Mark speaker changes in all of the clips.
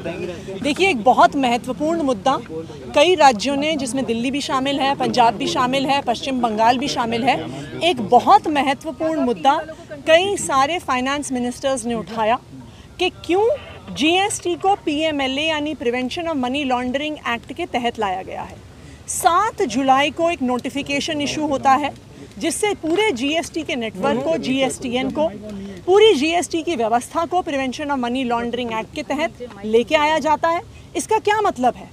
Speaker 1: बताएंगे?
Speaker 2: देखिए, एक बहुत महत्वपूर्ण मुद्दा कई राज्यों ने, जिसमें दिल्ली भी शामिल है, पंजाब भी शामिल है, पश्चिम बंगाल भी शामिल है, एक बहुत महत्वपूर्ण मुद्दा कई सारे फाइनेंस मिनिस्टर्स ने उठाया कि क्यों जीएसटी को पीएमएलए यानी prevention of money laundering act के तहत लाया गया है। 7 जुलाई को एक नोटिफिकेशन इशू होता है जिससे पूरे जीएसटी के नेटवर्क को, जीएसटीएन को, पूरी जीएसटी की व्यवस्था को prevention of money laundering act के तहत लेके आया जाता है। इसका क्या मतलब है?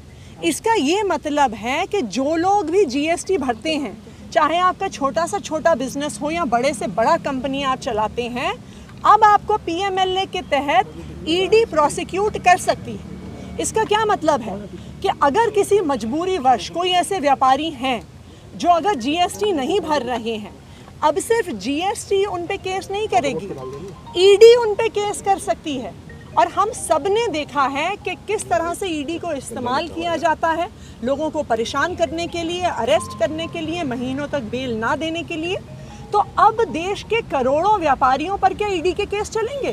Speaker 2: इसका ये मतलब है कि जो लोग भी जीएसटी भरते हैं, चाहे आपका छोटा से छोटा बिजनेस हो या बड़े से बड़ा कंपनी आप चलाते हैं, अब आपको पीएमएलए के तहत ईडी प्रोसिक्यूट कर सकती है। इसका क्या मतलब है कि अगर किसी मजबूरी वश कोई ऐसे व्यापारी हैं जो अगर जीएसटी नहीं भर रहे हैं, अब सिर्फ जीएसटी उन पे केस नहीं करेगी, ईडी उन पे केस कर सकती है। और हम सब ने देखा है कि किस तरह से ईडी को इस्तेमाल किया जाता है लोगों को परेशान करने के लिए, अरेस्ट करने के लिए, महीनों तक बेल ना देने के लिए। तो अब देश के करोड़ों व्यापारियों पर क्या ईडी के केस चलेंगे?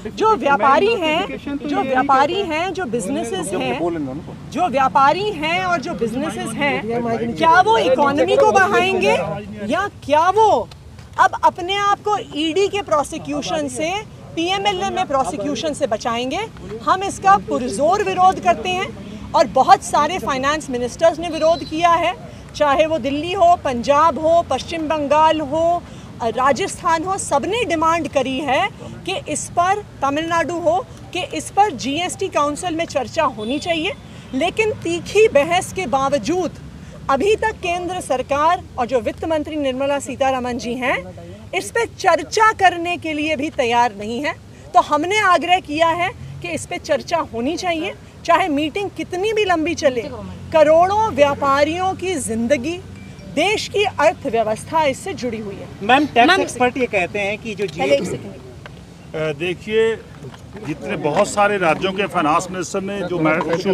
Speaker 2: जो व्यापारी हैं, जो बिजनेसेस हैं, जो व्यापारी हैं और जो बिजनेसेस हैं, क्या वो इकोनॉमी को बढ़ाएंगे या क्या वो अब अपने आप को ईडी के प्रोसिक्यूशन से, पीएमएलए में प्रोसिक्यूशन से बचाएंगे? हम इसका पुरजोर विरोध करते हैं और बहुत सारे फाइनेंस मिनिस्टर्स ने विरोध किया है, चाहे वो दिल्ली हो, पंजाब हो, पश्चिम बंगाल हो, राजस्थान हो, सबने डिमांड करी है कि इस पर, तमिलनाडु हो, कि इस पर जीएसटी काउंसिल में चर्चा होनी चाहिए। लेकिन तीखी बहस के बावजूद अभी तक केंद्र सरकार और जो वित्त मंत्री निर्मला सीतारमण जी हैं, इस पर चर्चा करने के लिए भी तैयार नहीं है। तो हमने आग्रह किया है कि इस पर चर्चा होनी चाहिए, चाहे मीटिंग कितनी भी लंबी चले। करोड़ों व्यापारियों की जिंदगी, देश की अर्थव्यवस्था इससे जुड़ी हुई है।
Speaker 1: मैम, टैक्स एक्सपर्ट ये कहते हैं कि जो
Speaker 3: देखिए, जितने बहुत सारे राज्यों के फाइनेंस मिनिस्टर ने जो इशू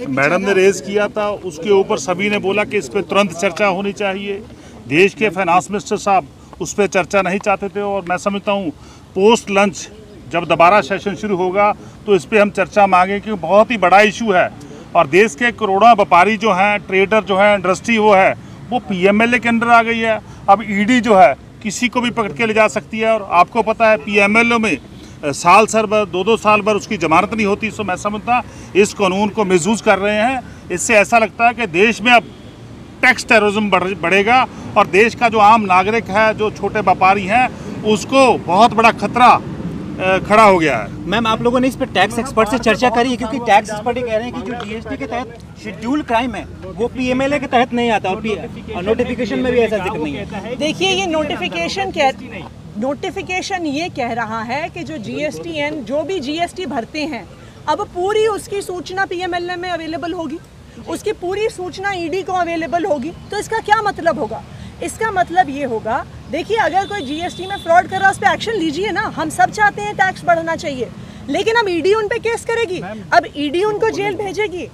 Speaker 3: मैडम ने रेज किया था, उसके ऊपर सभी ने बोला कि इस पर तुरंत चर्चा होनी चाहिए। देश के फाइनेंस मिनिस्टर साहब उस पर चर्चा नहीं चाहते थे और मैं समझता हूँ पोस्ट लंच जब दोबारा सेशन शुरू होगा तो इस पर हम चर्चा मांगे, क्योंकि बहुत ही बड़ा इशू है और देश के करोड़ों व्यापारी जो हैं, ट्रेडर जो हैं, इंडस्ट्री वो पीएमएलए के अंडर आ गई है। अब ईडी जो है किसी को भी पकड़ के ले जा सकती है और आपको पता है पीएमएलए में साल भर, 2-2 साल भर उसकी जमानत नहीं होती। सो मैं समझता इस कानून को मिसयूज़ कर रहे हैं। इससे ऐसा लगता है कि देश में अब टैक्स टेररिज्म बढ़ेगा और देश का जो आम नागरिक है, जो छोटे व्यापारी हैं, उसको बहुत बड़ा खतरा खड़ा हो गया है।
Speaker 1: मैम, आप लोगों ने इस पर टैक्स एक्सपर्ट से चर्चा करी है? क्योंकि टैक्स एक्सपर्ट ये कह रहे हैं कि जो जीएसटी के तहत शेड्यूल क्राइम है वो पीएमएलए के तहत नहीं आता और नोटिफिकेशन में भी ऐसा जिक्र नहीं है।
Speaker 2: देखिए, ये नोटिफिकेशन ये कह रहा है कि जो जीएसटीएन, जो भी जीएसटी भरते हैं, अब पूरी उसकी सूचना पीएमएलए में अवेलेबल होगी, उसकी पूरी सूचना ईडी को अवेलेबल होगी। तो इसका क्या मतलब होगा? इसका मतलब ये होगा, देखिए, अगर कोई जीएसटी में फ्रॉड कर रहा है उस पर एक्शन लीजिए ना। हम सब चाहते हैं टैक्स बढ़ना चाहिए, लेकिन अब ईडी उन पे केस करेगी, अब ईडी उनको जेल भेजेगी।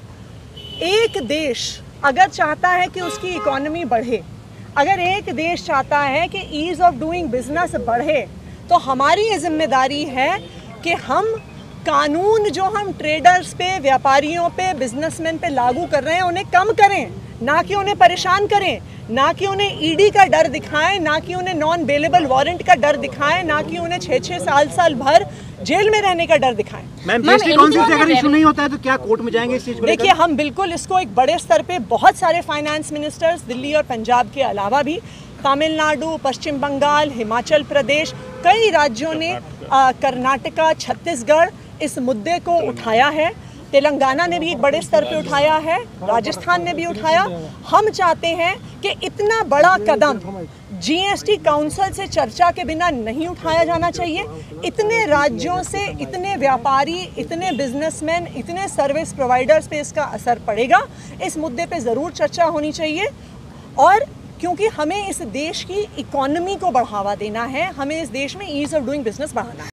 Speaker 2: एक देश अगर चाहता है कि उसकी इकोनॉमी बढ़े, अगर एक देश चाहता है कि ईज ऑफ डूइंग बिजनेस बढ़े, तो हमारी ये जिम्मेदारी है कि हम कानून जो हम ट्रेडर्स पे, व्यापारियों पे, बिजनेसमैन पे लागू कर रहे हैं उन्हें कम करें, ना कि उन्हें परेशान करें, ना कि उन्हें ईडी का डर दिखाएं, ना कि उन्हें नॉन बेलेबल वारंट का डर दिखाएं, ना कि उन्हें 6-6 साल भर जेल में रहने का डर दिखाएं।
Speaker 1: मैम, जीएसटी काउंसिल से अगर इशू नहीं होता है तो क्या कोर्ट में जाएंगे इस चीज को?
Speaker 2: देखिए, हम बिल्कुल इसको एक बड़े स्तर पे, बहुत सारे फाइनेंस मिनिस्टर्स दिल्ली और पंजाब के अलावा भी तमिलनाडु, पश्चिम बंगाल, हिमाचल प्रदेश, कई राज्यों ने, कर्नाटका, छत्तीसगढ़ इस मुद्दे को उठाया है। तेलंगाना ने भी एक बड़े स्तर पे उठाया है, राजस्थान ने भी उठाया। हम चाहते हैं कि इतना बड़ा कदम जीएसटी काउंसिल से चर्चा के बिना नहीं उठाया जाना चाहिए। इतने राज्यों से इतने व्यापारी, इतने बिजनेसमैन, इतने सर्विस प्रोवाइडर्स पे इसका असर पड़ेगा। इस मुद्दे पे ज़रूर चर्चा होनी चाहिए और क्योंकि हमें इस देश की इकोनॉमी को बढ़ावा देना है, हमें इस देश में ईज ऑफ डूइंग बिजनेस बढ़ाना है।